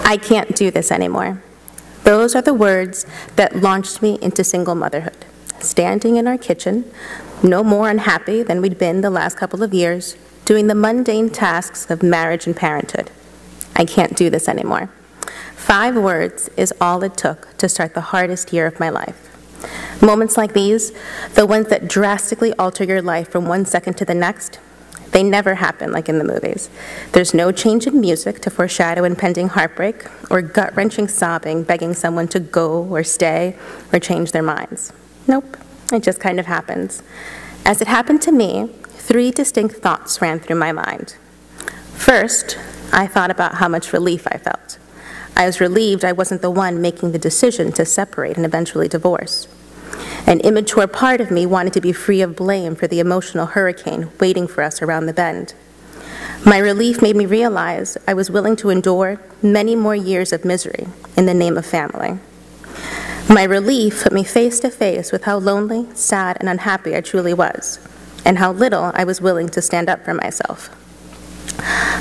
I can't do this anymore. Those are the words that launched me into single motherhood. Standing in our kitchen, no more unhappy than we'd been the last couple of years, doing the mundane tasks of marriage and parenthood. I can't do this anymore. 5 words is all it took to start the hardest year of my life. Moments like these, the ones that drastically alter your life from one second to the next, they never happen like in the movies. There's no change in music to foreshadow impending heartbreak or gut-wrenching sobbing begging someone to go or stay or change their minds. Nope, it just kind of happens. As it happened to me, 3 distinct thoughts ran through my mind. First, I thought about how much relief I felt. I was relieved I wasn't the one making the decision to separate and eventually divorce. An immature part of me wanted to be free of blame for the emotional hurricane waiting for us around the bend. My relief made me realize I was willing to endure many more years of misery in the name of family. My relief put me face to face with how lonely, sad, and unhappy I truly was, and how little I was willing to stand up for myself.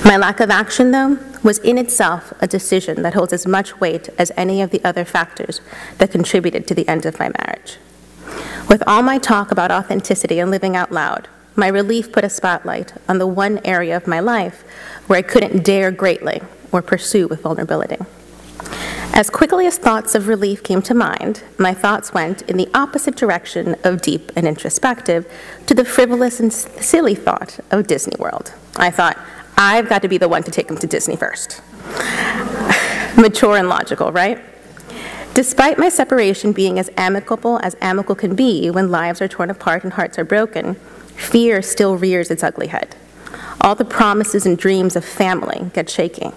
My lack of action, though, was in itself a decision that holds as much weight as any of the other factors that contributed to the end of my marriage. With all my talk about authenticity and living out loud, my relief put a spotlight on the one area of my life where I couldn't dare greatly or pursue with vulnerability. As quickly as thoughts of relief came to mind, my thoughts went in the opposite direction of deep and introspective to the frivolous and silly thought of Disney World. I thought, I've got to be the one to take them to Disney first. Mature and logical, right? Despite my separation being as amicable can be when lives are torn apart and hearts are broken, fear still rears its ugly head. All the promises and dreams of family get shaky.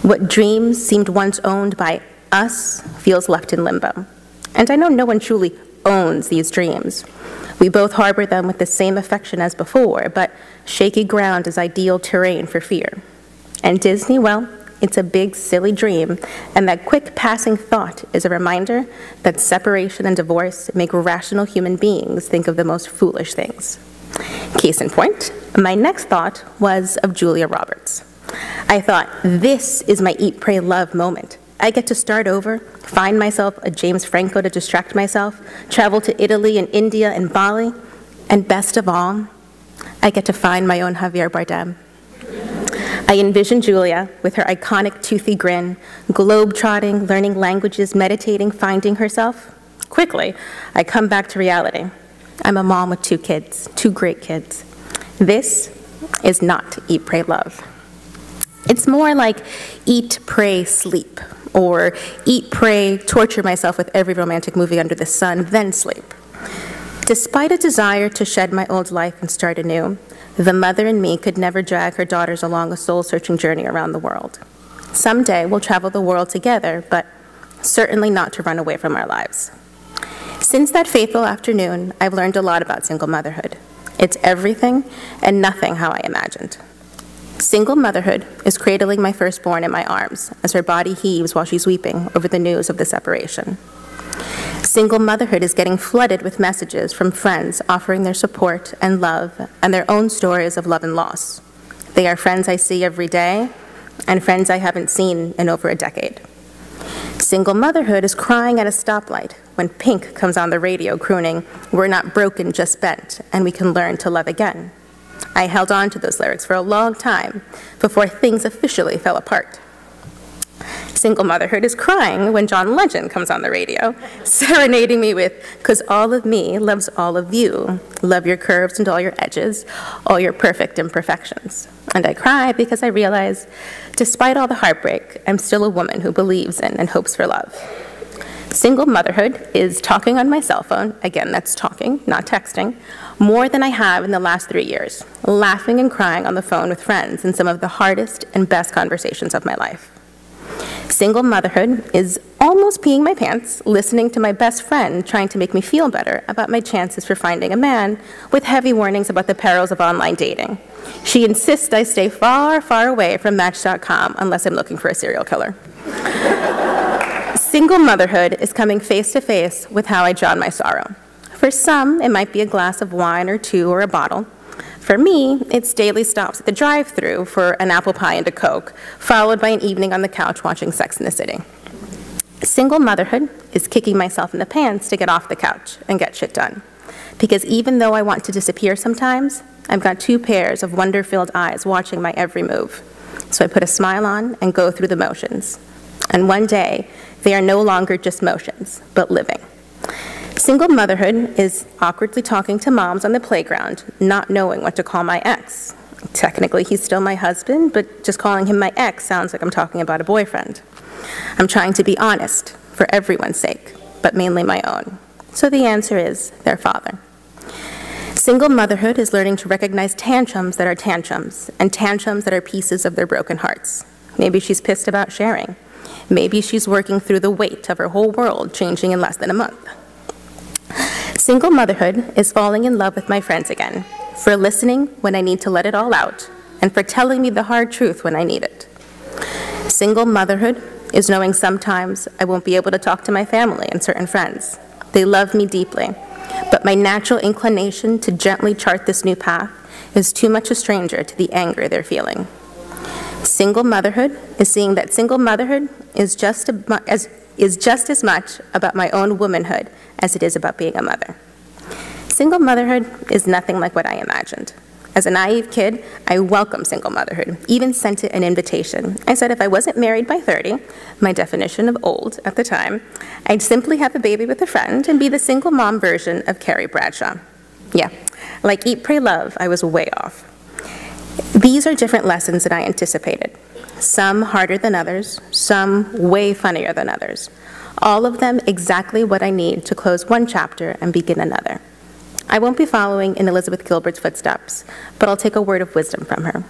What dreams seemed once owned by us feels left in limbo. And I know no one truly owns these dreams. We both harbor them with the same affection as before, but shaky ground is ideal terrain for fear. And Disney, well, it's a big, silly dream, and that quick passing thought is a reminder that separation and divorce make rational human beings think of the most foolish things. Case in point, my next thought was of Julia Roberts. I thought, this is my eat, pray, love moment. I get to start over, find myself a James Franco to distract myself, travel to Italy and India and Bali, and best of all, I get to find my own Javier Bardem. I envision Julia with her iconic toothy grin, globe-trotting, learning languages, meditating, finding herself. Quickly, I come back to reality. I'm a mom with 2 kids, 2 great kids. This is not eat, pray, love. It's more like eat, pray, sleep, or eat, pray, torture myself with every romantic movie under the sun, then sleep. Despite a desire to shed my old life and start anew, the mother in me could never drag her daughters along a soul-searching journey around the world. Someday we'll travel the world together, but certainly not to run away from our lives. Since that fateful afternoon, I've learned a lot about single motherhood. It's everything and nothing how I imagined. Single motherhood is cradling my firstborn in my arms as her body heaves while she's weeping over the news of the separation. Single motherhood is getting flooded with messages from friends offering their support and love and their own stories of love and loss. They are friends I see every day and friends I haven't seen in over a decade. Single motherhood is crying at a stoplight when Pink comes on the radio crooning, "We're not broken, just bent, and we can learn to love again." I held on to those lyrics for a long time before things officially fell apart. Single motherhood is crying when John Legend comes on the radio, serenading me with, "'Cause all of me loves all of you. Love your curves and all your edges, all your perfect imperfections." And I cry because I realize, despite all the heartbreak, I'm still a woman who believes in and hopes for love. Single motherhood is talking on my cell phone, again, that's talking, not texting, more than I have in the last 3 years, laughing and crying on the phone with friends in some of the hardest and best conversations of my life. Single motherhood is almost peeing my pants, listening to my best friend trying to make me feel better about my chances for finding a man with heavy warnings about the perils of online dating. She insists I stay far, far away from Match.com unless I'm looking for a serial killer. Single motherhood is coming face to face with how I drown my sorrow. For some, it might be a glass of wine or 2 or a bottle. For me, it's daily stops at the drive-thru for an apple pie and a Coke, followed by an evening on the couch watching Sex and the City. Single motherhood is kicking myself in the pants to get off the couch and get shit done. Because even though I want to disappear sometimes, I've got 2 pairs of wonder-filled eyes watching my every move. So I put a smile on and go through the motions. And one day, they are no longer just motions, but living. Single motherhood is awkwardly talking to moms on the playground, not knowing what to call my ex. Technically, he's still my husband, but just calling him my ex sounds like I'm talking about a boyfriend. I'm trying to be honest, for everyone's sake, but mainly my own. So the answer is their father. Single motherhood is learning to recognize tantrums that are tantrums, and tantrums that are pieces of their broken hearts. Maybe she's pissed about sharing. Maybe she's working through the weight of her whole world changing in less than a month. Single motherhood is falling in love with my friends again, for listening when I need to let it all out, and for telling me the hard truth when I need it. Single motherhood is knowing sometimes I won't be able to talk to my family and certain friends. They love me deeply, but my natural inclination to gently chart this new path is too much a stranger to the anger they're feeling. Single motherhood is seeing that single motherhood is just as much about my own womanhood as it is about being a mother. Single motherhood is nothing like what I imagined. As a naive kid, I welcomed single motherhood, even sent it an invitation. I said if I wasn't married by 30, my definition of old at the time, I'd simply have a baby with a friend and be the single mom version of Carrie Bradshaw. Yeah, like Eat, Pray, Love, I was way off. These are different lessons than I anticipated. Some harder than others, some way funnier than others. All of them exactly what I need to close one chapter and begin another. I won't be following in Elizabeth Gilbert's footsteps, but I'll take a word of wisdom from her.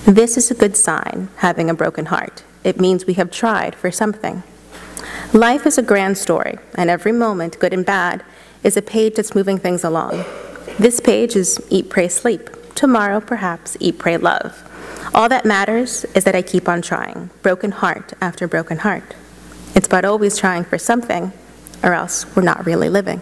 This is a good sign, having a broken heart. It means we have tried for something. Life is a grand story, and every moment, good and bad, is a page that's moving things along. This page is Eat, Pray, Sleep. Tomorrow, perhaps, Eat, Pray, Love. All that matters is that I keep on trying, broken heart after broken heart. It's about always trying for something, or else we're not really living.